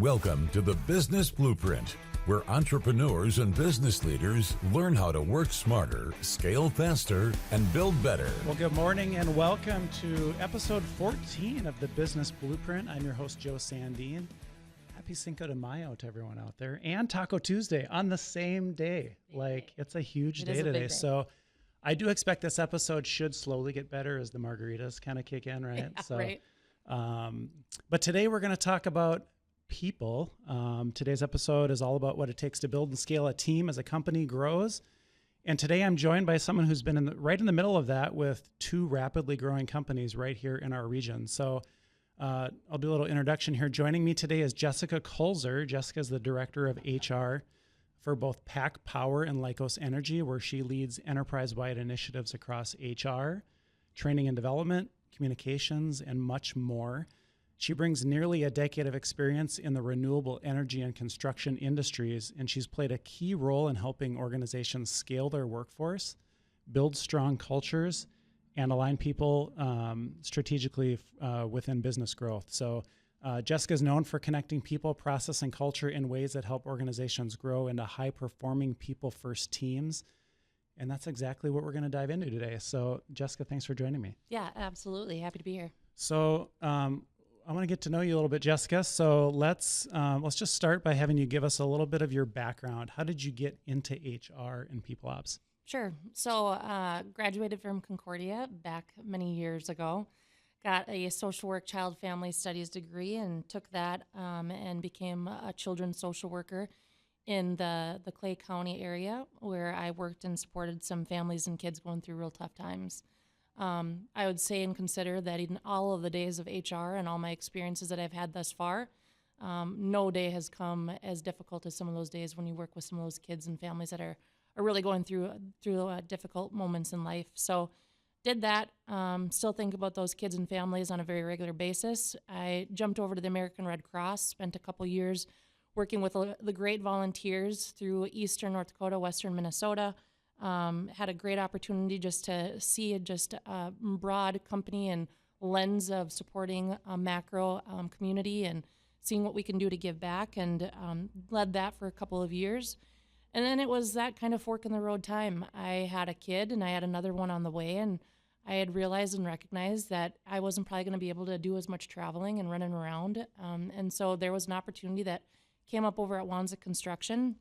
Welcome to the Business Blueprint, where entrepreneurs and business leaders learn how to work smarter, scale faster, and build better. Well, good morning and welcome to episode 14 of the Business Blueprint. I'm your host, Joe Sandin. Happy Cinco de Mayo to everyone out there, and Taco Tuesday on the same day. It's a huge day today. So I do expect this episode should slowly get better as the margaritas kind of kick in, right? Yeah, right. But today we're going to talk about people. Today's episode is all about what it takes to build and scale a team as a company grows. And today I'm joined by someone who's been right in the middle of that with two rapidly growing companies right here in our region. So I'll do a little introduction here. Joining me today is Jessica Kulzer. Jessica is the director of HR for both Pack Power and Lykos Energy, where she leads enterprise-wide initiatives across HR, training and development, communications, and much more. She brings nearly a decade of experience in the renewable energy and construction industries, and she's played a key role in helping organizations scale their workforce, build strong cultures, and align people strategically within business growth. So Jessica is known for connecting people, process, and culture in ways that help organizations grow into high-performing people-first teams. And that's exactly what we're going to dive into today. So Jessica, thanks for joining me. Yeah, absolutely. Happy to be here. So I want to get to know you a little bit, Jessica. So let's just start by having you give us a little bit of your background. How did you get into HR and people ops? Sure. So graduated from Concordia back many years ago. Got a social work child family studies degree and took that and became a children's social worker in the Clay County area, where I worked and supported some families and kids going through real tough times. I would say and consider that in all of the days of HR and all my experiences that I've had thus far, no day has come as difficult as some of those days when you work with some of those kids and families that are really going through difficult moments in life. So did that, still think about those kids and families on a very regular basis. I jumped over to the American Red Cross, spent a couple years working with the great volunteers through Eastern North Dakota, Western Minnesota. Had a great opportunity just to see a broad company and lens of supporting a macro community and seeing what we can do to give back, and led that for a couple of years. And then it was that kind of fork in the road time. I had a kid and I had another one on the way, and I had realized and recognized that I wasn't probably going to be able to do as much traveling and running around. And so there was an opportunity that came up over at Wanzik Construction.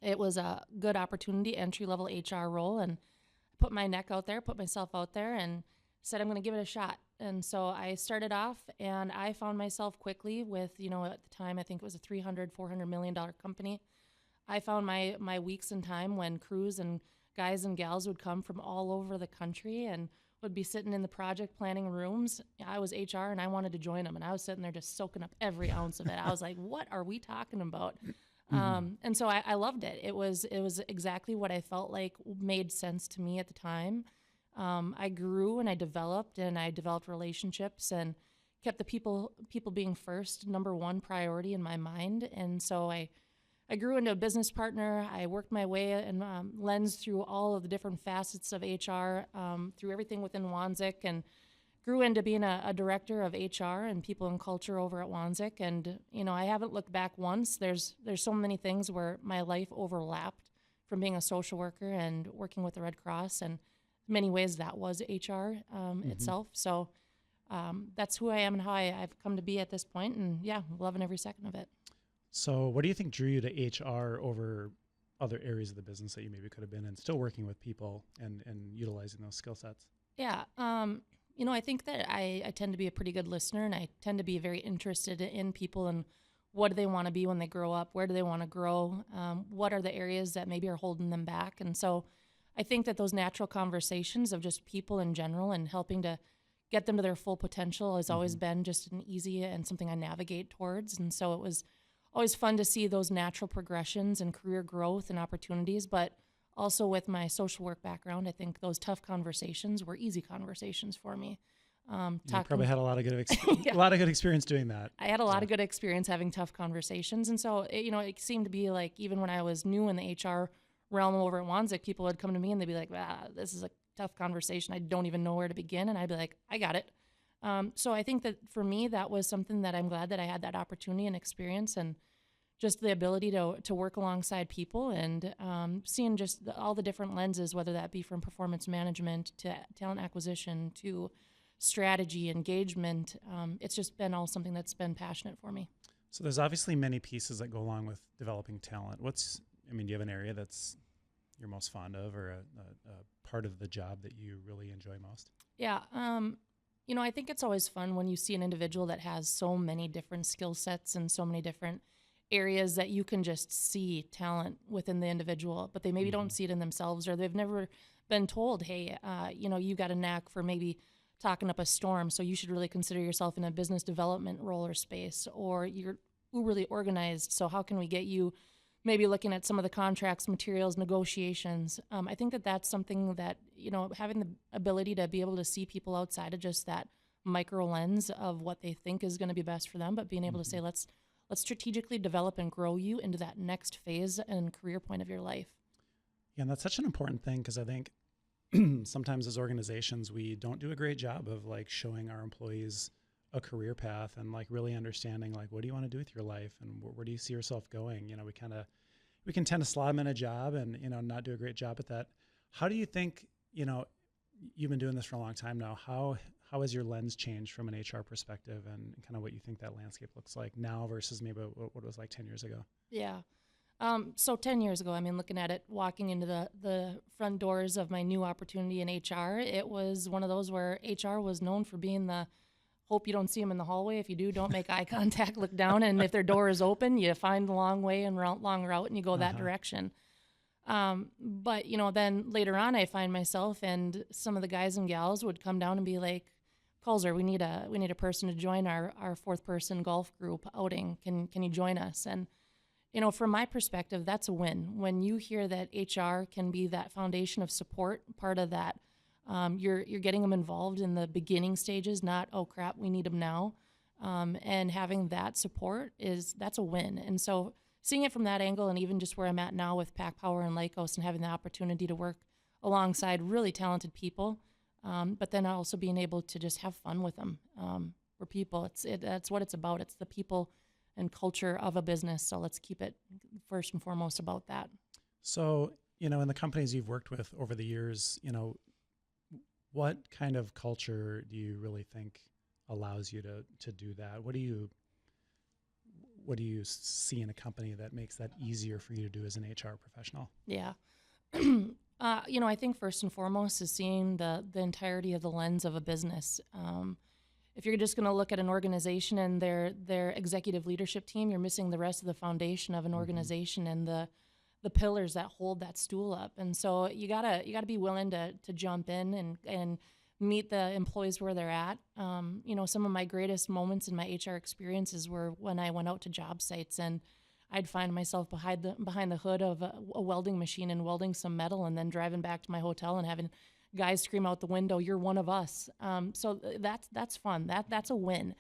It was a good opportunity, entry-level HR role, and I put my neck out there, put myself out there, and said I'm going to give it a shot. And so I started off, and I found myself quickly with, at the time, I think it was a $400 million company. I found my weeks in time when crews and guys and gals would come from all over the country and would be sitting in the project planning rooms. I was HR, and I wanted to join them, and I was sitting there just soaking up every ounce of it. I was like, what are we talking about? And so I loved it. It was exactly what I felt like made sense to me at the time. I grew and I developed relationships and kept the people being first, number one priority in my mind. And so I grew into a business partner. I worked my way and lensed through all of the different facets of HR, through everything within Wanzik, and grew into being a director of HR and people and culture over at Wanzik. And, I haven't looked back once. There's so many things where my life overlapped from being a social worker and working with the Red Cross. And in many ways that was HR itself. So that's who I am and how I've come to be at this point. And yeah, loving every second of it. So what do you think drew you to HR over other areas of the business that you maybe could have been in, still working with people and utilizing those skill sets? Yeah. I think that I tend to be a pretty good listener, and I tend to be very interested in people and what do they want to be when they grow up? Where do they want to grow? What are the areas that maybe are holding them back? And so I think that those natural conversations of just people in general and helping to get them to their full potential has always been just an easy and something I navigate towards. And so it was always fun to see those natural progressions and career growth and opportunities, but also with my social work background, I think those tough conversations were easy conversations for me. You probably had a lot of good a lot of good experience doing that. I had a lot of good experience having tough conversations. And so, it seemed to be like, even when I was new in the HR realm over at Wanzik, people would come to me and they'd be like, this is a tough conversation. I don't even know where to begin. And I'd be like, I got it. So I think that for me, that was something that I'm glad that I had that opportunity and experience, and just the ability to work alongside people, and seeing just all the different lenses, whether that be from performance management to talent acquisition to strategy, engagement. It's just been all something that's been passionate for me. So there's obviously many pieces that go along with developing talent. Do you have an area that's you're most fond of, or a part of the job that you really enjoy most? Yeah. I think it's always fun when you see an individual that has so many different skill sets and so many different areas that you can just see talent within the individual, but they maybe don't see it in themselves, or they've never been told, hey, you got a knack for maybe talking up a storm, so you should really consider yourself in a business development role or space, or you're really organized, so how can we get you maybe looking at some of the contracts, materials, negotiations. I think that that's something that, having the ability to be able to see people outside of just that micro lens of what they think is going to be best for them, but being able to say, let's strategically develop and grow you into that next phase and career point of your life. Yeah, and that's such an important thing, because I think sometimes as organizations, we don't do a great job of like showing our employees a career path and like really understanding like, what do you want to do with your life, and where do you see yourself going? We can tend to slot them in a job and, not do a great job at that. How do you think, you've been doing this for a long time now, how has your lens changed from an HR perspective, and kind of what you think that landscape looks like now versus maybe what it was like 10 years ago? Yeah. So 10 years ago, looking at it, walking into the front doors of my new opportunity in HR, it was one of those where HR was known for being the hope you don't see them in the hallway. If you do, don't make eye contact, look down, and if their door is open, you find the long way and long route, and you go that direction. But then later on, I find myself, and some of the guys and gals would come down and be like, Kulzer, we need a person to join our fourth person golf group outing. Can you join us? And from my perspective, that's a win. When you hear that HR can be that foundation of support, part of that, you're getting them involved in the beginning stages, not, oh crap, we need them now. And having that support that's a win. And so seeing it from that angle, and even just where I'm at now with Pack Power and Lykos, and having the opportunity to work alongside really talented people, but then also being able to just have fun with them. For people, that's what it's about. It's the people and culture of a business. So let's keep it first and foremost about that. So, in the companies you've worked with over the years, what kind of culture do you really think allows you to do that? What do you see in a company that makes that easier for you to do as an HR professional? Yeah. I think first and foremost is seeing the entirety of the lens of a business. If you're just going to look at an organization and their executive leadership team, you're missing the rest of the foundation of an organization and the pillars that hold that stool up. And so you gotta be willing to jump in and meet the employees where they're at. Some of my greatest moments in my HR experiences were when I went out to job sites, and I'd find myself behind the hood of a welding machine and welding some metal, and then driving back to my hotel and having guys scream out the window, "You're one of us." So that's fun. That's a win.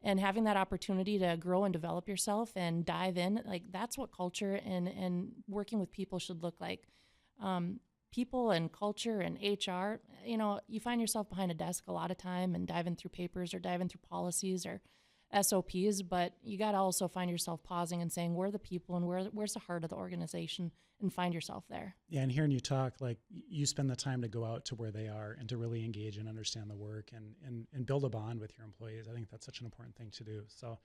And having that opportunity to grow and develop yourself and dive in, like that's what culture and working with people should look like. People and culture and HR, you find yourself behind a desk a lot of time and diving through papers or diving through policies or SOPs, but you got to also find yourself pausing and saying, where are the people and where's the heart of the organization, and find yourself there. Yeah, and hearing you talk, like you spend the time to go out to where they are and to really engage and understand the work and build a bond with your employees. I think that's such an important thing to do. So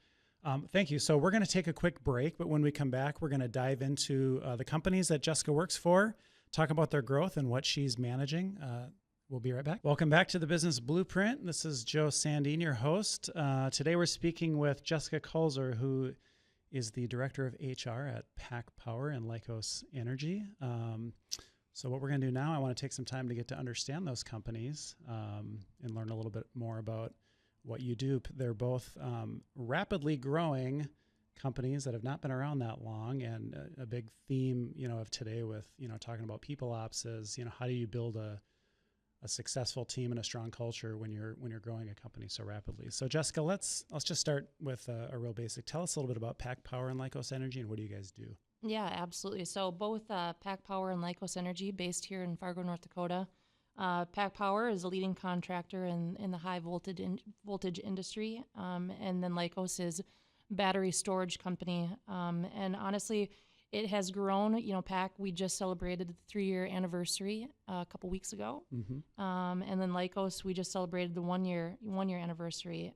thank you. So we're going to take a quick break, but when we come back, we're going to dive into the companies that Jessica works for, talk about their growth and what she's managing. We'll be right back. Welcome back to the Business Blueprint. This is Joe Sandin, your host. Today we're speaking with Jessica Kulzer, who is the Director of HR at Pack Power and Lykos Energy. So what we're going to do now, I want to take some time to get to understand those companies and learn a little bit more about what you do. They're both rapidly growing companies that have not been around that long, and a big theme, of today with, talking about people ops is, how do you build a successful team and a strong culture when you're growing a company so rapidly. So Jessica, let's just start with a real basic. Tell us a little bit about Pack Power and Lykos Energy, and what do you guys do? Yeah, absolutely. So both Pack Power and Lykos Energy, based here in Fargo, North Dakota, Pack Power is a leading contractor in the high voltage industry, and then Lykos is battery storage company. And honestly, it has grown. Pack, we just celebrated the 3-year anniversary a couple weeks ago, and then Lykos, we just celebrated the 1-year anniversary.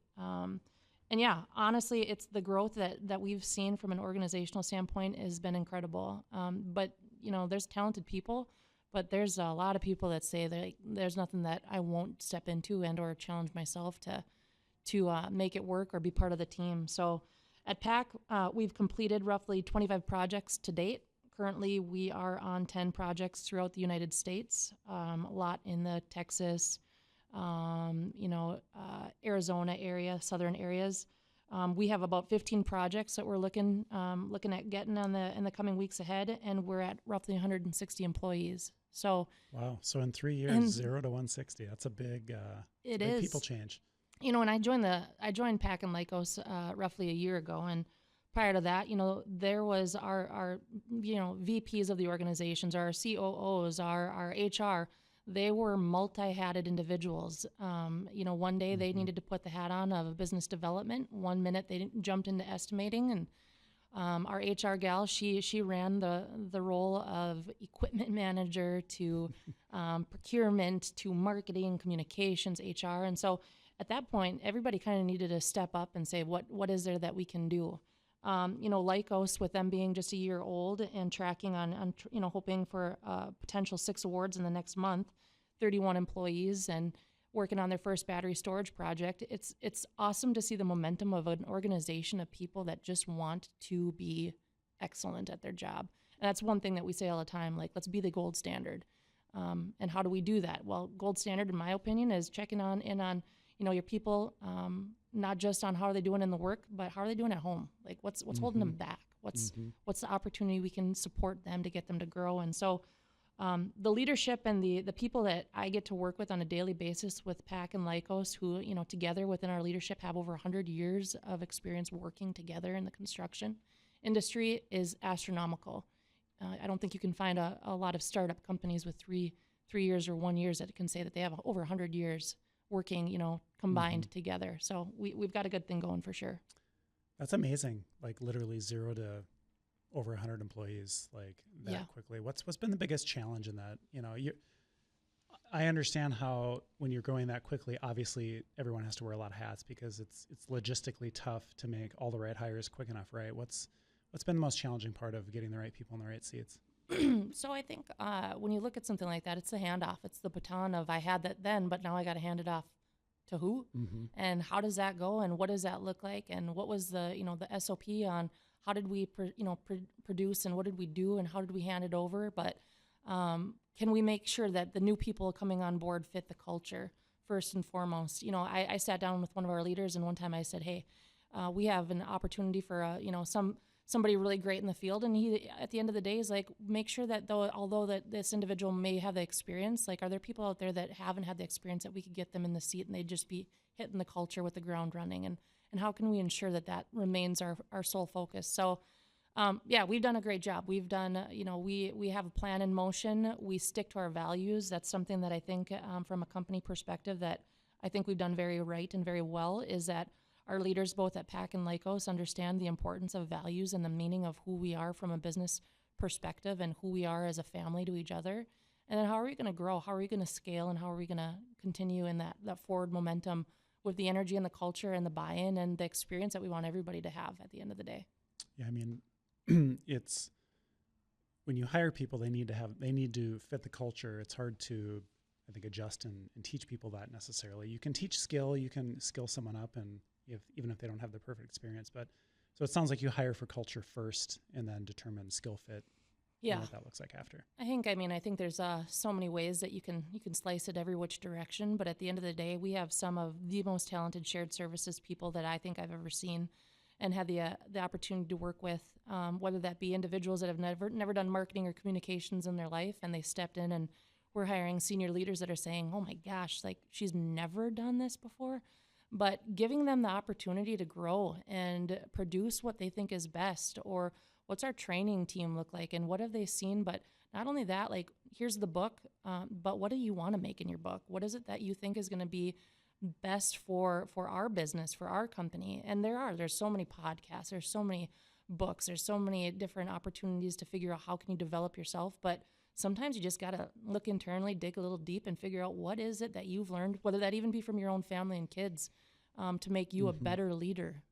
And yeah, honestly, it's the growth that we've seen from an organizational standpoint has been incredible. But there's talented people, but there's a lot of people that say that there's nothing that I won't step into and or challenge myself to make it work or be part of the team. So at PAC, we've completed roughly 25 projects to date. Currently, we are on 10 projects throughout the United States, a lot in the Texas, Arizona area, southern areas. We have about 15 projects that we're looking at getting in the coming weeks ahead, and we're at roughly 160 employees. So wow! So in 3 years, 0 to 160. That's a big, big people change. When I joined Pack and Lykos roughly a year ago, and prior to that, there was our VPs of the organizations, our COOs, our HR. They were multi-hatted individuals. One day they needed to put the hat on of business development. 1 minute they jumped into estimating, and our HR gal, she ran the role of equipment manager to procurement to marketing, communications, HR. And so at that point, everybody kind of needed to step up and say, what is there that we can do? Lykos, with them being just a year old and tracking on hoping for potential 6 awards in the next month, 31 employees, and working on their first battery storage project. It's awesome to see the momentum of an organization of people that just want to be excellent at their job. And that's one thing that we say all the time, like, let's be the gold standard. And how do we do that? Well, gold standard, in my opinion, is checking in on your people, not just on how are they doing in the work, but how are they doing at home? Like, what's holding them back? What's the opportunity we can support them to get them to grow? And so the leadership and the people that I get to work with on a daily basis with PAC and Lykos, who, together within our leadership have over 100 years of experience working together in the construction industry, is astronomical. I don't think you can find a lot of startup companies with 3 years or 1 year that can say that they have over 100 years working, combined together. So we've got a good thing going for sure. That's amazing. Like literally 0 to over 100 employees, like that quickly. What's been the biggest challenge in that? I understand how when you're growing that quickly, obviously everyone has to wear a lot of hats because it's logistically tough to make all the right hires quick enough, right? What's been the most challenging part of getting the right people in the right seats? So I think when you look at something like that, it's the handoff. It's the baton of I had that then, but now I got to hand it off to who? And how does that go? And what does that look like? And what was the SOP on how did we produce and what did we do and how did we hand it over? But can we make sure that the new people coming on board fit the culture first and foremost? I sat down with one of our leaders, and one time I said, hey, we have an opportunity for somebody really great in the field, and he at the end of the day is like, make sure that although that this individual may have the experience, like, are there people out there that haven't had the experience that we could get them in the seat and they'd just be hitting the culture with the ground running, and how can we ensure that remains our sole focus? So we've done a great job. We've done we have a plan in motion. We stick to our values. That's something that I think from a company perspective that I think we've done very right and very well, is that our leaders, both at PAC and Lykos, understand the importance of values and the meaning of who we are from a business perspective and who we are as a family to each other. And then how are we going to grow? How are we going to scale? And how are we going to continue in that forward momentum with the energy and the culture and the buy-in and the experience that we want everybody to have at the end of the day? Yeah, I mean, it's when you hire people, they need to fit the culture. It's hard to, I think, adjust and teach people that necessarily. You can teach skill, you can skill someone up, and even if they don't have the perfect experience. But so it sounds like you hire for culture first and then determine skill fit. Yeah, and what that looks like after. I think there's so many ways that you can slice it every which direction. But at the end of the day, we have some of the most talented shared services people that I think I've ever seen, and had the opportunity to work with, whether that be individuals that have never done marketing or communications in their life, and they stepped in, and we're hiring senior leaders that are saying, oh my gosh, like, she's never done this before. But giving them the opportunity to grow and produce what they think is best, or what's our training team look like, and what have they seen, but not only that, like, here's the book, but what do you want to make in your book? What is it that you think is going to be best for our business, for our company? And there's so many podcasts, there's so many books, there's so many different opportunities to figure out how can you develop yourself. But sometimes you just got to look internally, dig a little deep, and figure out what is it that you've learned, whether that even be from your own family and kids, to make you a better leader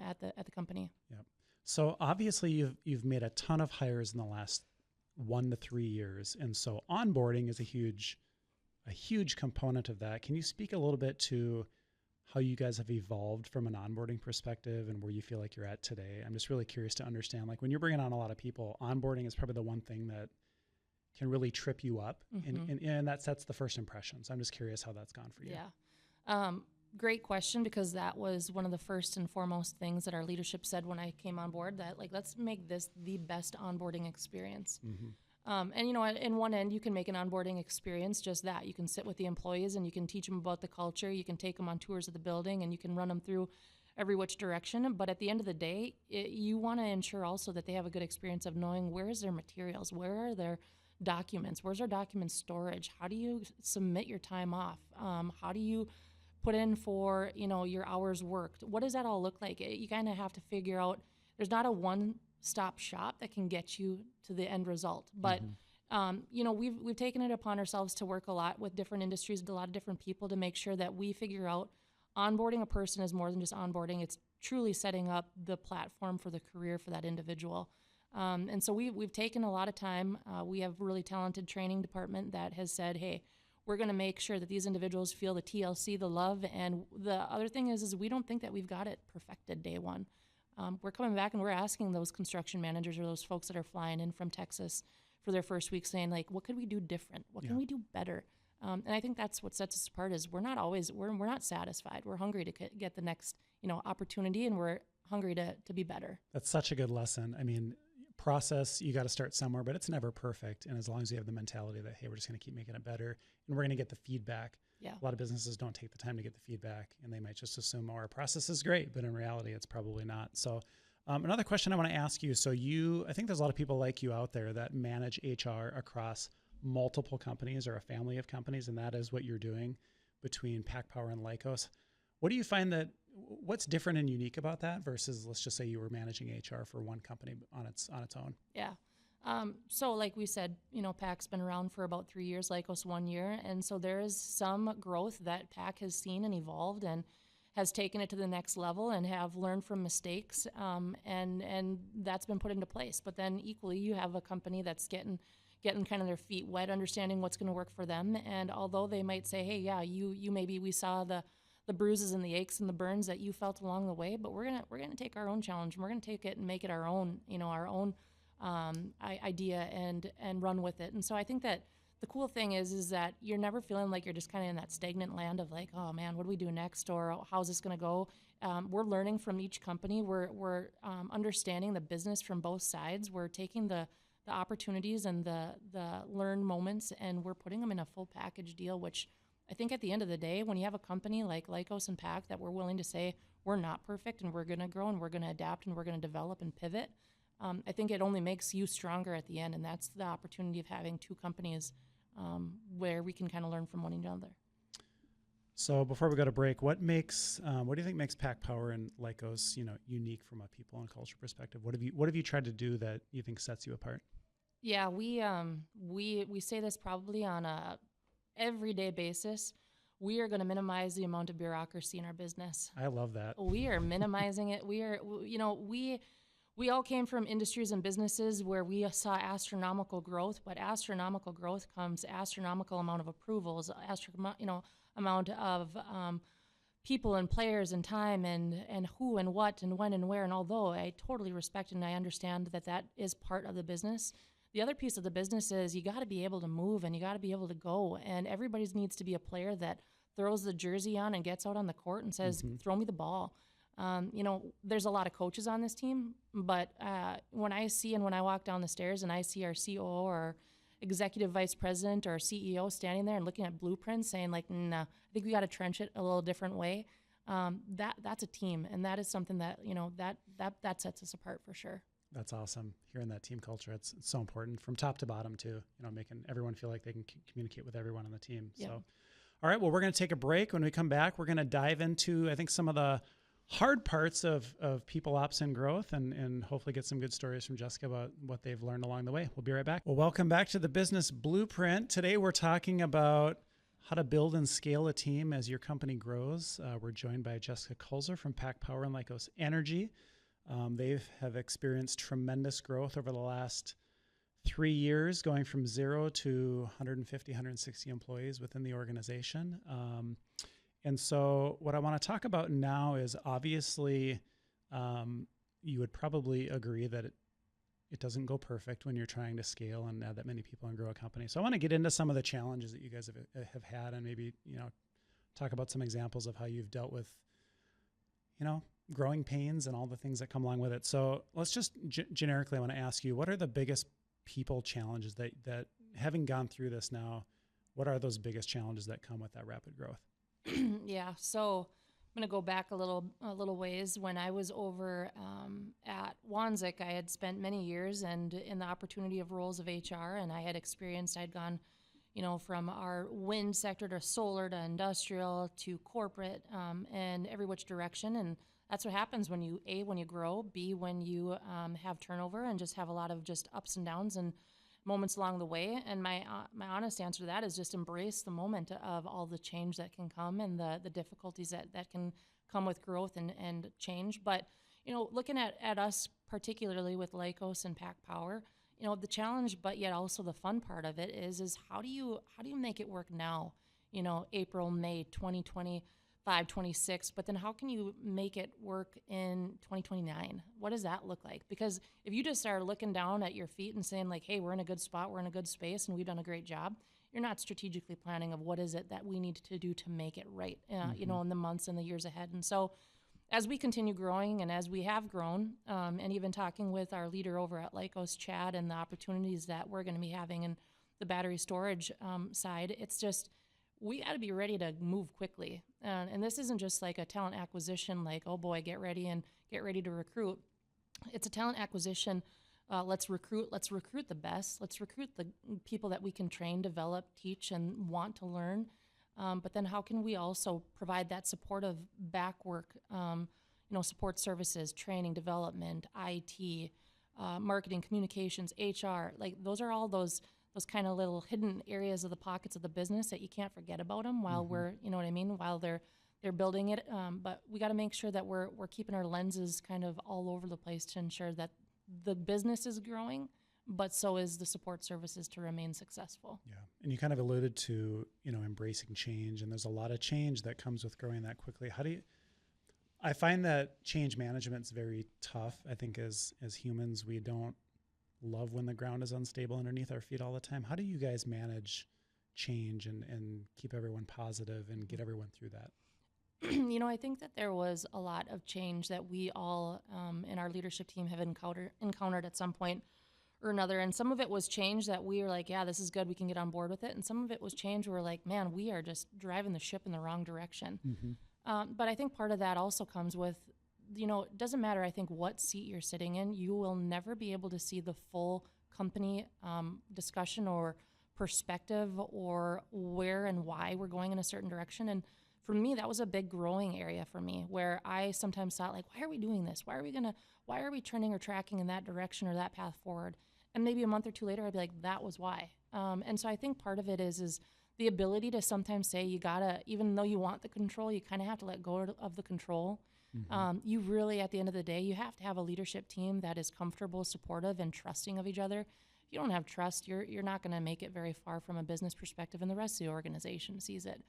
at the company. Yep. So obviously you've made a ton of hires in the last 1 to 3 years, and so onboarding is a huge component of that. Can you speak a little bit to how you guys have evolved from an onboarding perspective and where you feel like you're at today? I'm just really curious to understand, like, when you're bringing on a lot of people, onboarding is probably the one thing that can really trip you up, and that sets the first impression. So I'm just curious how that's gone for you. Yeah. Great question, because that was one of the first and foremost things that our leadership said when I came on board, that, like, let's make this the best onboarding experience. And, you know, in one end, you can make an onboarding experience just that. You can sit with the employees and you can teach them about the culture. You can take them on tours of the building and you can run them through every which direction. But at the end of the day, you want to ensure also that they have a good experience of knowing where's their materials, where are their documents, where's our document storage, how do you submit your time off, how do you put in for, you know, your hours worked, what does that all look like? You kind of have to figure out, there's not a one-stop shop that can get you to the end result. But you know, we've taken it upon ourselves to work a lot with different industries, with a lot of different people, to make sure that we figure out onboarding a person is more than just onboarding. It's truly setting up the platform for the career for that individual. And so we've taken a lot of time. We have a really talented training department that has said, hey, we're going to make sure that these individuals feel the TLC, the love. And the other thing is we don't think that we've got it perfected day one. We're coming back and we're asking those construction managers or those folks that are flying in from Texas for their first week, saying, like, what could we do different? What can we do better? And I think that's what sets us apart, is we're not satisfied. We're hungry to get the next, you know, opportunity, and we're hungry to be better. That's such a good lesson. I mean, process, you got to start somewhere, but it's never perfect. And as long as you have the mentality that, hey, we're just going to keep making it better and we're going to get the feedback. Yeah. A lot of businesses don't take the time to get the feedback, and they might just assume, oh, our process is great, but in reality, it's probably not. So another question I want to ask you. So I think there's a lot of people like you out there that manage HR across multiple companies or a family of companies, and that is what you're doing between Pack Power and Lykos. What do you find what's different and unique about that versus, let's just say, you were managing HR for one company on its own? Yeah. So like we said, you know, PAC's been around for about 3 years, Lykos 1 year. And so there is some growth that PAC has seen and evolved and has taken it to the next level and have learned from mistakes. And that's been put into place. But then equally, you have a company that's getting kind of their feet wet, understanding what's going to work for them. And although they might say, hey, yeah, you maybe we saw the bruises and the aches and the burns that you felt along the way, but we're gonna take our own challenge and we're gonna take it and make it our own, you know, our own idea and run with it. And so I think that the cool thing is that you're never feeling like you're just kind of in that stagnant land of like, oh man, what do we do next, or how's this gonna go? We're learning from each company. We're understanding the business from both sides. We're taking the opportunities and the learn moments, and we're putting them in a full package deal, which I think at the end of the day, when you have a company like Lykos and PAC that we're willing to say we're not perfect and we're going to grow and we're going to adapt and we're going to develop and pivot, I think it only makes you stronger at the end. And that's the opportunity of having two companies where we can kind of learn from one another. So before we go to break, what do you think makes Pack Power and Lykos, you know, unique from a people and culture perspective? What have you tried to do that you think sets you apart? Yeah, we say this probably on a everyday basis. We are going to minimize the amount of bureaucracy in our business. I love that. We are minimizing it. We all came from industries and businesses where we saw astronomical growth, but astronomical growth comes astronomical amount of approvals, amount of people and players and time and who and what and when and where. And although I totally respect and I understand that is part of the business, the other piece of the business is you got to be able to move and you got to be able to go. And everybody needs to be a player that throws the jersey on and gets out on the court and says, throw me the ball. There's a lot of coaches on this team, but when I walk down the stairs and I see our COO or executive vice president or CEO standing there and looking at blueprints saying like, nah, I think we got to trench it a little different way. That's a team. And that is something that, that sets us apart for sure. That's awesome. Hearing that team culture, it's so important from top to bottom too, making everyone feel like they can communicate with everyone on the team. Yeah. So, all right, well, we're going to take a break. When we come back, we're going to dive into, I think, some of the hard parts of people ops and growth, and hopefully get some good stories from Jessica about what they've learned along the way. We'll be right back. Well, welcome back to the Business Blueprint. Today, we're talking about how to build and scale a team as your company grows. We're joined by Jessica Kulzer from Pack Power and Lykos Energy. They have experienced tremendous growth over the last 3 years, going from 0 to 150, 160 employees within the organization. And so what I want to talk about now is obviously you would probably agree that it doesn't go perfect when you're trying to scale and add that many people and grow a company. So I want to get into some of the challenges that you guys have had, and maybe, talk about some examples of how you've dealt with, growing pains and all the things that come along with it. So let's just generically, I want to ask you, what are the biggest people challenges that having gone through this now, what are those biggest challenges that come with that rapid growth? Yeah. So I'm going to go back a little ways. When I was over at Wanzik, I had spent many years and in the opportunity of roles of HR, and I had gone, from our wind sector to solar to industrial to corporate, and every which direction. And that's what happens when you grow, B, when you have turnover and just have a lot of just ups and downs and moments along the way. And my honest answer to that is just embrace the moment of all the change that can come and the difficulties that can come with growth and change. But, looking at us particularly with Lykos and Pack Power, the challenge, but yet also the fun part of it is how do you make it work now, April, May, 2025, 26, but then how can you make it work in 2029? What does that look like? Because if you just start looking down at your feet and saying like, hey, we're in a good spot, we're in a good space, and we've done a great job, you're not strategically planning of what is it that we need to do to make it right, in the months and the years ahead. And so as we continue growing and as we have grown, and even talking with our leader over at Lykos, Chad, and the opportunities that we're going to be having in the battery storage side, it's just, we got to be ready to move quickly. And this isn't just like a talent acquisition, like, oh boy, get ready to recruit. It's a talent acquisition. Let's recruit the best. Let's recruit the people that we can train, develop, teach, and want to learn. But then how can we also provide that supportive back work, support services, training, development, IT, marketing, communications, HR, like those are all those kind of little hidden areas of the pockets of the business that you can't forget about them while we're, while they're building it. But we got to make sure that we're keeping our lenses kind of all over the place to ensure that the business is growing, but so is the support services to remain successful. Yeah. And you kind of alluded to, embracing change, and there's a lot of change that comes with growing that quickly. I find that change management is very tough. I think as humans, we don't love when the ground is unstable underneath our feet all the time. How do you guys manage change and keep everyone positive and get everyone through that? I think that there was a lot of change that we all in our leadership team have encountered at some point or another. And some of it was change that we were like, yeah, this is good, we can get on board with it. And some of it was change where we're like, man, we are just driving the ship in the wrong direction. But I think part of that also comes with, it doesn't matter, I think, what seat you're sitting in. You will never be able to see the full company discussion or perspective or where and why we're going in a certain direction. And for me, that was a big growing area for me, where I sometimes thought, like, why are we doing this? Why are we trending or tracking in that direction or that path forward? And maybe a month or two later, I'd be like, that was why. And so I think part of it is the ability to sometimes say, you gotta, even though you want the control, you kind of have to let go of the control. You really, at the end of the day, you have to have a leadership team that is comfortable, supportive, and trusting of each other. If you don't have trust, you're not going to make it very far from a business perspective, and the rest of the organization sees it.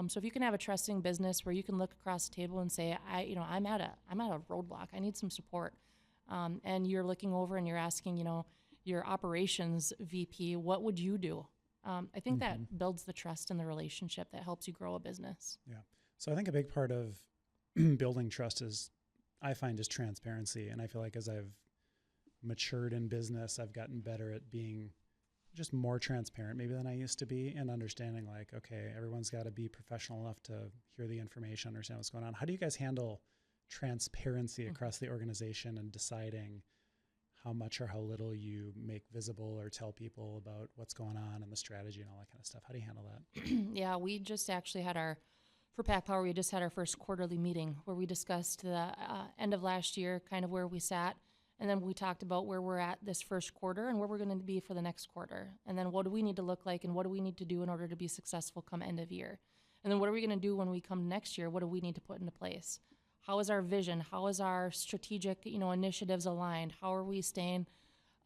So if you can have a trusting business where you can look across the table and say, I'm at a roadblock, I need some support, and you're looking over and you're asking, your operations VP, what would you do? I think that builds the trust in the relationship that helps you grow a business. Yeah. So I think a big part of building trust I find is transparency. And I feel like as I've matured in business, I've gotten better at being just more transparent maybe than I used to be, and understanding like, okay, everyone's got to be professional enough to hear the information, understand what's going on. How do you guys handle transparency across the organization and deciding how much or how little you make visible or tell people about what's going on and the strategy and all that kind of stuff. How do you handle that? Yeah, we just actually had for Pack Power, we just had our first quarterly meeting where we discussed the end of last year, kind of where we sat. And then we talked about where we're at this first quarter and where we're going to be for the next quarter. And then what do we need to look like and what do we need to do in order to be successful come end of year? And then what are we going to do when we come next year? What do we need to put into place? How is our vision? How is our strategic, initiatives aligned? How are we staying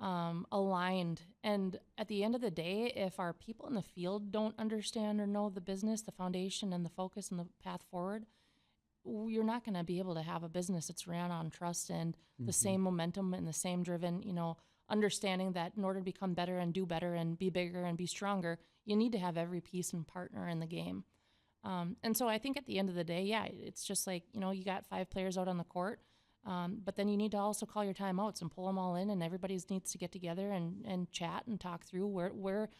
aligned? And at the end of the day, if our people in the field don't understand or know the business, the foundation and the focus and the path forward, you're not going to be able to have a business that's ran on trust and the same momentum and the same driven, understanding that in order to become better and do better and be bigger and be stronger, you need to have every piece and partner in the game. And so I think at the end of the day, yeah, it's just like, you got 5 players out on the court, but then you need to also call your timeouts and pull them all in, and everybody needs to get together and chat and talk through where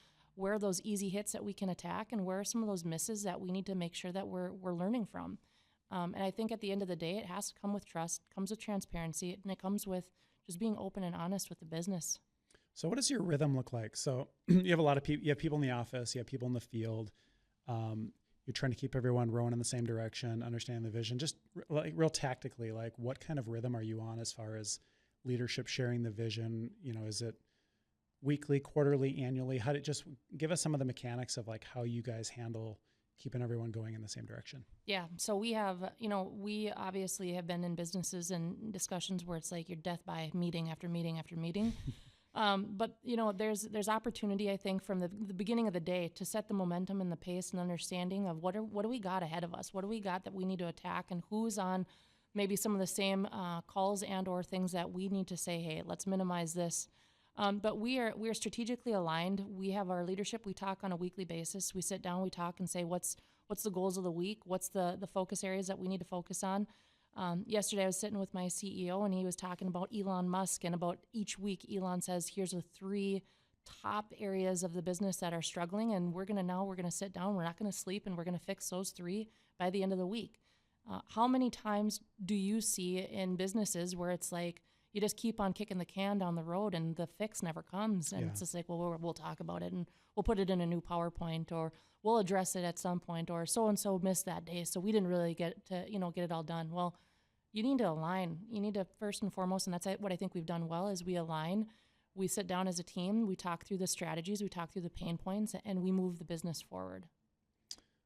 are those easy hits that we can attack and where are some of those misses that we need to make sure that we're learning from. And I think at the end of the day, it has to come with trust, comes with transparency, and it comes with just being open and honest with the business. So what does your rhythm look like? So you have a lot of people, you have people in the office, you have people in the field. You're trying to keep everyone rowing in the same direction, understanding the vision, just like real tactically, like what kind of rhythm are you on as far as leadership sharing the vision? Is it weekly, quarterly, annually? Just give us some of the mechanics of like how you guys handle keeping everyone going in the same direction. Yeah. So we have, we obviously have been in businesses and discussions where it's like your death by meeting after meeting after meeting. But there's opportunity, I think, from the beginning of the day to set the momentum and the pace and understanding of what do we got ahead of us? What do we got that we need to attack, and who's on maybe some of the same calls and or things that we need to say, hey, let's minimize this. But we are strategically aligned. We have our leadership. We talk on a weekly basis. We sit down, we talk and say, what's the goals of the week? What's the focus areas that we need to focus on? Yesterday I was sitting with my CEO and he was talking about Elon Musk, and about each week Elon says, here's the 3 top areas of the business that are struggling, and we're going to sit down, we're not going to sleep, and we're going to fix those 3 by the end of the week. How many times do you see in businesses where it's like you just keep on kicking the can down the road and the fix never comes, and It's just like, well, we'll talk about it and we'll put it in a new PowerPoint, or we'll address it at some point, or so-and-so missed that day, so we didn't really get to, get it all done. Well, you need to align. You need to, first and foremost, and that's what I think we've done well, is we align. We sit down as a team, we talk through the strategies, we talk through the pain points, and we move the business forward.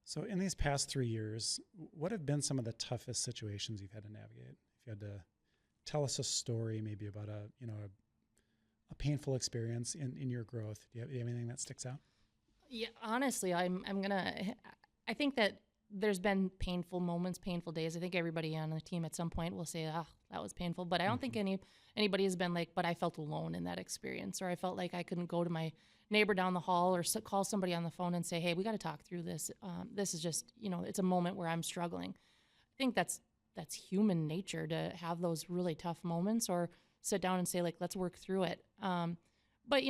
So in these past 3 years, what have been some of the toughest situations you've had to navigate? If you had to tell us a story maybe about a painful experience in your growth, do you have anything that sticks out? Yeah, honestly, I think that there's been painful moments, painful days. I think everybody on the team at some point will say, that was painful. But I don't think anybody has been like, but I felt alone in that experience, or I felt like I couldn't go to my neighbor down the hall or call somebody on the phone and say, hey, we got to talk through this. This is just, it's a moment where I'm struggling. I think that's human nature to have those really tough moments, or sit down and say, like, let's work through it. But,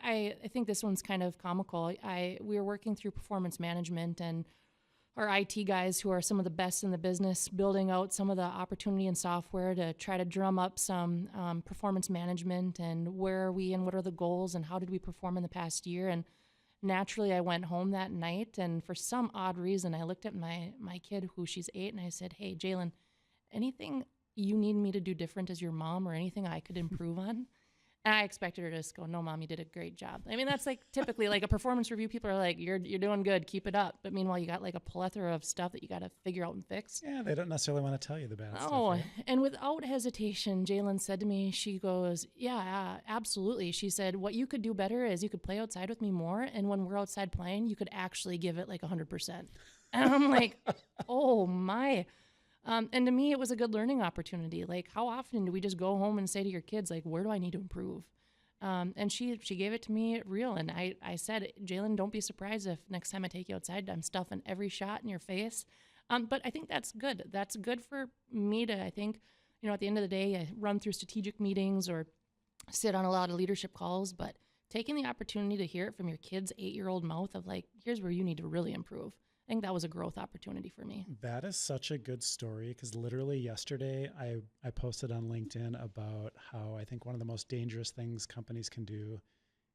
I think this one's kind of comical. We were working through performance management, and our IT guys, who are some of the best in the business, building out some of the opportunity and software to try to drum up some performance management, and where are we and what are the goals and how did we perform in the past year. And naturally, I went home that night, and for some odd reason, I looked at my kid, who she's 8, and I said, hey, Jalen, anything you need me to do different as your mom, or anything I could improve on? And I expected her to just go, no, Mom, you did a great job. I mean, that's like typically like a performance review. People are like, you're doing good, keep it up. But meanwhile, you got like a plethora of stuff that you got to figure out and fix. Yeah, they don't necessarily want to tell you the bad stuff. Oh, Right? And without hesitation, Jalen said to me, she goes, yeah, absolutely. She said, what you could do better is you could play outside with me more. And when we're outside playing, you could actually give it like 100%. And I'm like, oh my. And to me, it was a good learning opportunity. Like, how often do we just go home and say to your kids, like, where do I need to improve? And she gave it to me real. And I said, Jalen, don't be surprised if next time I take you outside, I'm stuffing every shot in your face. But I think that's good. That's good for me to, I think, at the end of the day, I run through strategic meetings or sit on a lot of leadership calls, but taking the opportunity to hear it from your kid's 8-year-old mouth of like, here's where you need to really improve. I think that was a growth opportunity for me. That is such a good story, because literally yesterday I posted on LinkedIn about how I think one of the most dangerous things companies can do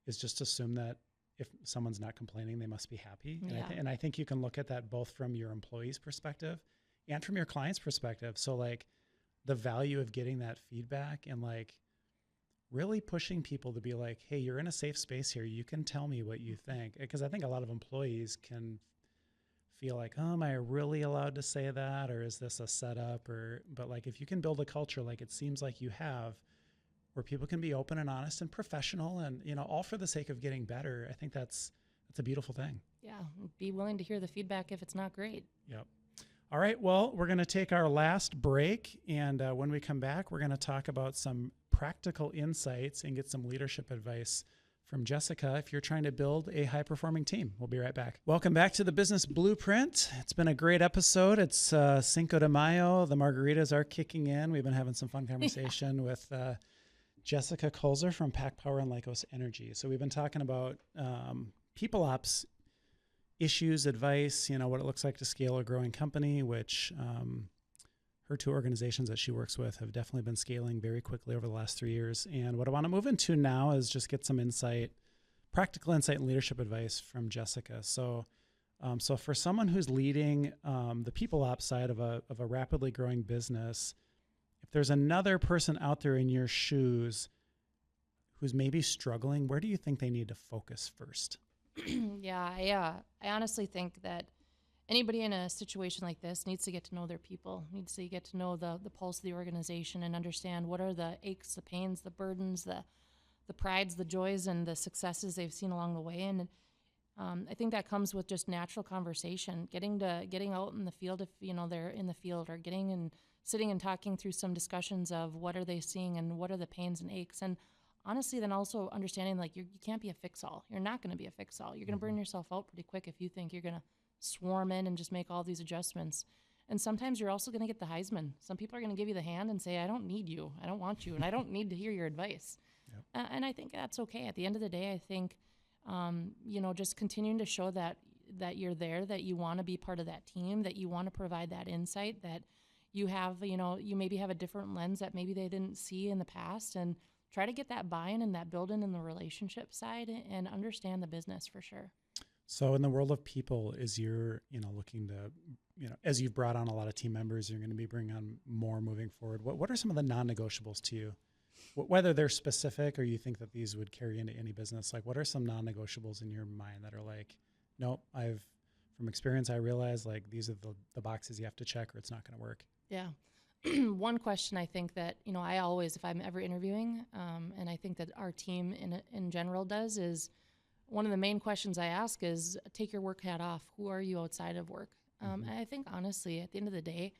is just assume that if someone's not complaining, they must be happy. Yeah. And I think you can look at that both from your employee's perspective and from your client's perspective. So like the value of getting that feedback and like really pushing people to be like, hey, you're in a safe space here. You can tell me what you think. Because I think a lot of employees can feel like, oh, am I really allowed to say that? Or is this a setup? But like, if you can build a culture like it seems like you have, where people can be open and honest and professional and, all for the sake of getting better, I think that's a beautiful thing. Yeah. Be willing to hear the feedback if it's not great. Yep. All right. Well, we're going to take our last break. And when we come back, we're going to talk about some practical insights and get some leadership advice from Jessica if you're trying to build a high-performing team. We'll be right back. Welcome back to the Business Blueprint. It's been a great episode. It's Cinco de Mayo. The margaritas are kicking in. We've been having some fun conversation with Jessica Kulzer from Pack Power and Lykos Energy. So we've been talking about people ops issues, advice, what it looks like to scale a growing company, which her two organizations that she works with have definitely been scaling very quickly over the last 3 years. And what I want to move into now is just get some insight, practical insight and leadership advice from Jessica. So for someone who's leading the people ops side of a rapidly growing business, if there's another person out there in your shoes who's maybe struggling, where do you think they need to focus first? I honestly think that anybody in a situation like this needs to get to know their people, needs to get to know the pulse of the organization and understand what are the aches, the pains, the burdens, the prides, the joys, and the successes they've seen along the way. And I think that comes with just natural conversation, getting out in the field if they're in the field, or getting and sitting and talking through some discussions of what are they seeing and what are the pains and aches. And honestly, then also understanding like you can't be a fix-all. You're not going to be a fix-all. You're going to burn yourself out pretty quick if you think you're going to swarm in and just make all these adjustments. And sometimes you're also going to get the Heisman. Some people are going to give you the hand and say, I don't need you. I don't want you. And I don't need to hear your advice. Yep. And I think that's okay. At the end of the day, I think, just continuing to show that you're there, that you want to be part of that team, that you want to provide that insight, that you have, you maybe have a different lens that maybe they didn't see in the past, and try to get that buy-in and that build-in in the relationship side and understand the business for sure. So in the world of people, as you're, looking to, as you've brought on a lot of team members, you're going to be bringing on more moving forward. What are some of the non-negotiables to you? Whether they're specific or you think that these would carry into any business, like what are some non-negotiables in your mind that are like, nope, from experience, I realize like these are the boxes you have to check or it's not going to work. Yeah. One question I think that, I always, if I'm ever interviewing, and I think that our team in general does, is one of the main questions I ask is take your work hat off. Who are you outside of work? And I think honestly, at the end of the day,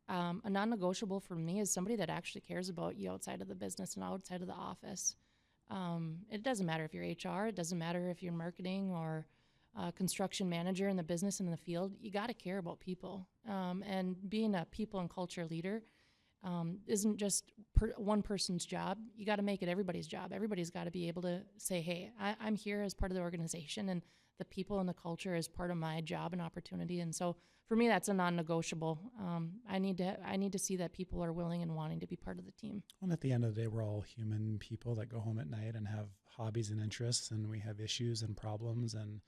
a non-negotiable for me is somebody that actually cares about you outside of the business and outside of the office. It doesn't matter if you're HR, it doesn't matter if you're marketing or construction manager in the business and in the field. You got to care about people. And being a people and culture leader isn't just one person's job. You got to make it everybody's job. Everybody's got to be able to say, hey, I'm here as part of the organization, and the people and the culture is part of my job and opportunity. And so for me, that's a non-negotiable. I need to see that people are willing and wanting to be part of the team. And at the end of the day, we're all human people that go home at night and have hobbies and interests, and we have issues and problems. And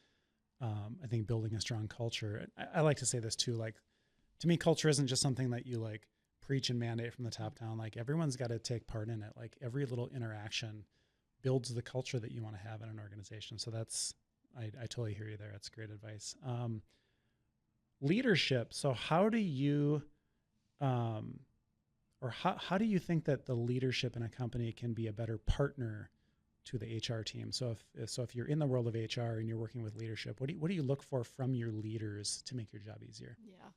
I think building a strong culture, I like to say this too, like to me, culture isn't just something that you like preach and mandate from the top down. Like everyone's got to take part in it. Like every little interaction builds the culture that you want to have in an organization. So I totally hear you there. That's great advice. Leadership. So how do you, how do you think that the leadership in a company can be a better partner to the HR team? So if you're in the world of HR and you're working with leadership, what do you look for from your leaders to make your job easier? Yeah.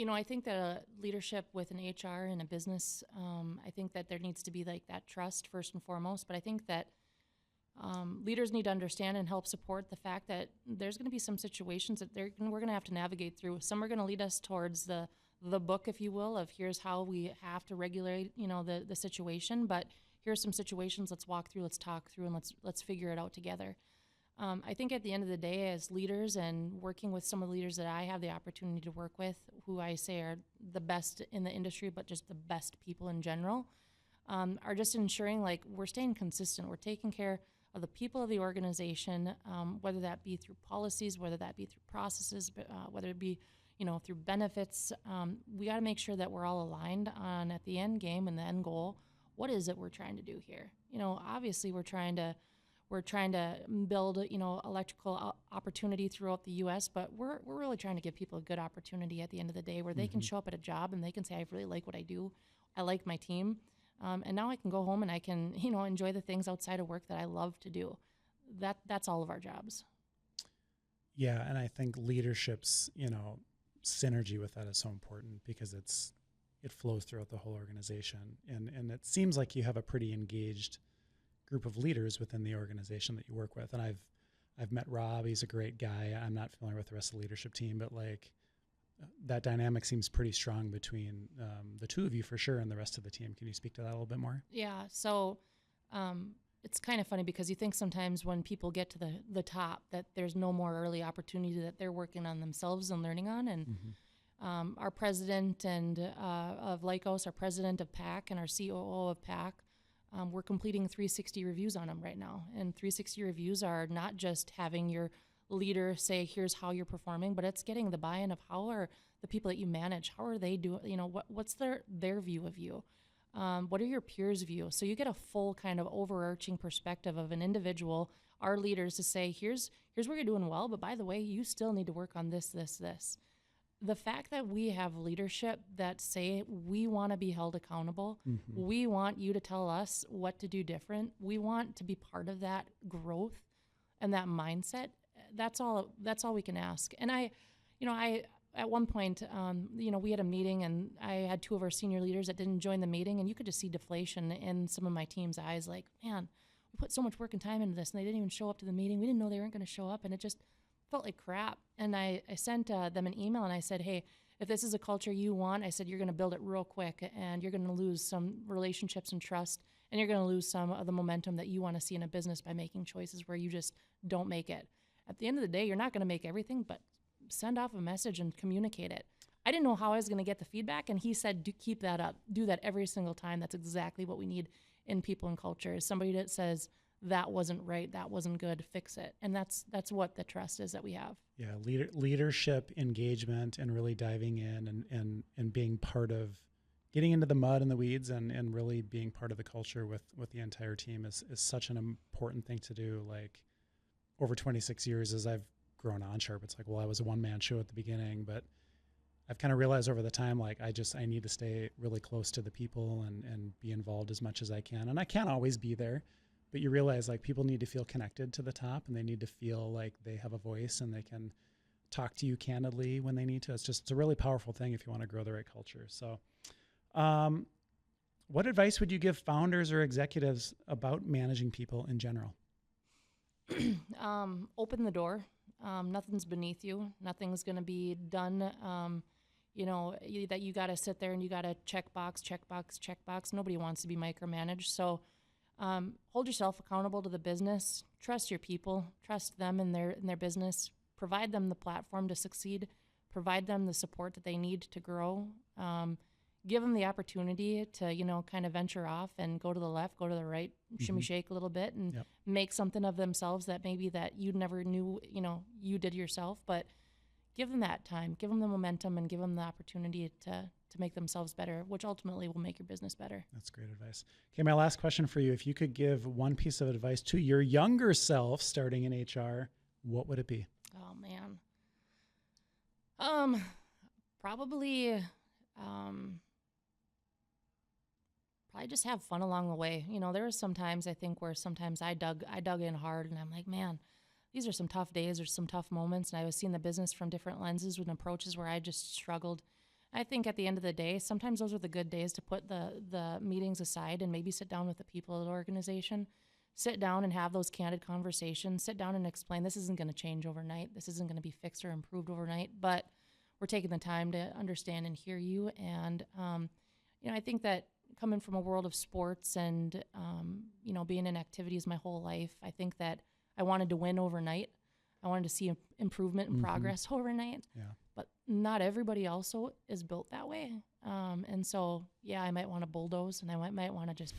I think that leadership with an HR and a business, I think that there needs to be like that trust first and foremost. But I think that leaders need to understand and help support the fact that there's going to be some situations that we're going to have to navigate through. Some are going to lead us towards the book, if you will, of here's how we have to regulate, the situation. But here's some situations. Let's walk through. Let's talk through, and let's figure it out together. I think at the end of the day, as leaders and working with some of the leaders that I have the opportunity to work with, who I say are the best in the industry, but just the best people in general, are just ensuring like we're staying consistent. We're taking care of the people of the organization, whether that be through policies, whether that be through processes, whether it be through benefits. We got to make sure that we're all aligned on at the end game and the end goal. What is it we're trying to do here? Obviously we're trying to build, electrical opportunity throughout the U.S., but we're really trying to give people a good opportunity at the end of the day where they can show up at a job and they can say, I really like what I do. I like my team. And now I can go home and I can, enjoy the things outside of work that I love to do. That's all of our jobs. Yeah. And I think leadership's, synergy with that is so important because it flows throughout the whole organization. And it seems like you have a pretty engaged group of leaders within the organization that you work with. And I've met Rob. He's a great guy. I'm not familiar with the rest of the leadership team, but like that dynamic seems pretty strong between the two of you for sure and the rest of the team. Can you speak to that a little bit more? Yeah. So it's kind of funny because you think sometimes when people get to the top that there's no more early opportunity that they're working on themselves and learning on. And our president of Lykos, our president of PAC, and our COO of PAC, we're completing 360 reviews on them right now. And 360 reviews are not just having your leader say, here's how you're performing, but it's getting the buy-in of how are the people that you manage, how are they doing, what's their view of you? What are your peers' view? So you get a full kind of overarching perspective of an individual, our leaders, to say, here's where you're doing well, but by the way, you still need to work on this. The fact that we have leadership that say we want to be held accountable, we want you to tell us what to do different, we want to be part of that growth and that mindset, that's all we can ask. And I at one point, we had a meeting and I had two of our senior leaders that didn't join the meeting, and you could just see deflation in some of my team's eyes, like, man, we put so much work and time into this and they didn't even show up to the meeting. We didn't know they weren't going to show up, and it just felt like crap. And I sent them an email and I said, hey, if this is a culture you want, I said, you're going to build it real quick and you're going to lose some relationships and trust, and you're going to lose some of the momentum that you want to see in a business by making choices where you just don't make it. At the end of the day, you're not going to make everything, but send off a message and communicate it. I didn't know how I was going to get the feedback, and he said, keep that up. Do that every single time. That's exactly what we need in people and culture, is somebody that says, that wasn't right, that wasn't good, fix it. And that's what the trust is that we have. Yeah, leadership, engagement, and really diving in and being part of getting into the mud and the weeds and really being part of the culture with the entire team is such an important thing to do. Like over 26 years as I've grown OnSharp, it's like, well, I was a one-man show at the beginning, but I've kind of realized over the time, like I need to stay really close to the people and be involved as much as I can. And I can't always be there, but you realize like people need to feel connected to the top, and they need to feel like they have a voice and they can talk to you candidly when they need to. It's a really powerful thing if you want to grow the right culture. So what advice would you give founders or executives about managing people in general? Open the door. Nothing's beneath you. Nothing's going to be done, that you got to sit there and you got to check box. Nobody wants to be micromanaged. So hold yourself accountable to the business. Trust your people. Trust them in their business. Provide them the platform to succeed. Provide them the support that they need to grow. Give them the opportunity to, kind of venture off and go to the left, go to the right, shimmy shake a little bit and make something of themselves that maybe that you never knew, you did yourself. But give them that time, give them the momentum, and give them the opportunity to make themselves better, which ultimately will make your business better. That's great advice. Okay, my last question for you. If you could give one piece of advice to your younger self starting in HR, what would it be? Oh, man. Probably just have fun along the way. There were some times I think where sometimes I dug in hard and I'm like, man, these are some tough days or some tough moments. And I was seeing the business from different lenses and approaches where I just struggled. I think at the end of the day, sometimes those are the good days to put the meetings aside and maybe sit down with the people of the organization, sit down and have those candid conversations, sit down and explain this isn't going to change overnight. This isn't going to be fixed or improved overnight, but we're taking the time to understand and hear you. And, I think that coming from a world of sports and, being in activities my whole life, I think that I wanted to win overnight. I wanted to see improvement and progress overnight. Yeah. But not everybody also is built that way. And so, yeah, I might want to bulldoze and I might want to just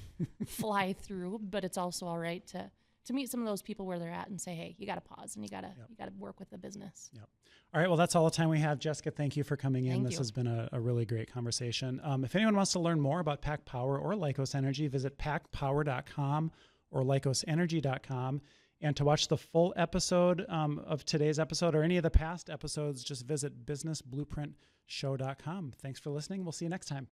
fly through, but it's also all right to meet some of those people where they're at and say, hey, you got to pause and you got to work with the business. Yep. All right. Well, that's all the time we have. Jessica, thank you for coming in. Thank This you. has been a really great conversation. If anyone wants to learn more about Pack Power or Lykos Energy, visit packpower.com or lykosenergy.com. And to watch the full episode of today's episode or any of the past episodes, just visit businessblueprintshow.com. Thanks for listening. We'll see you next time.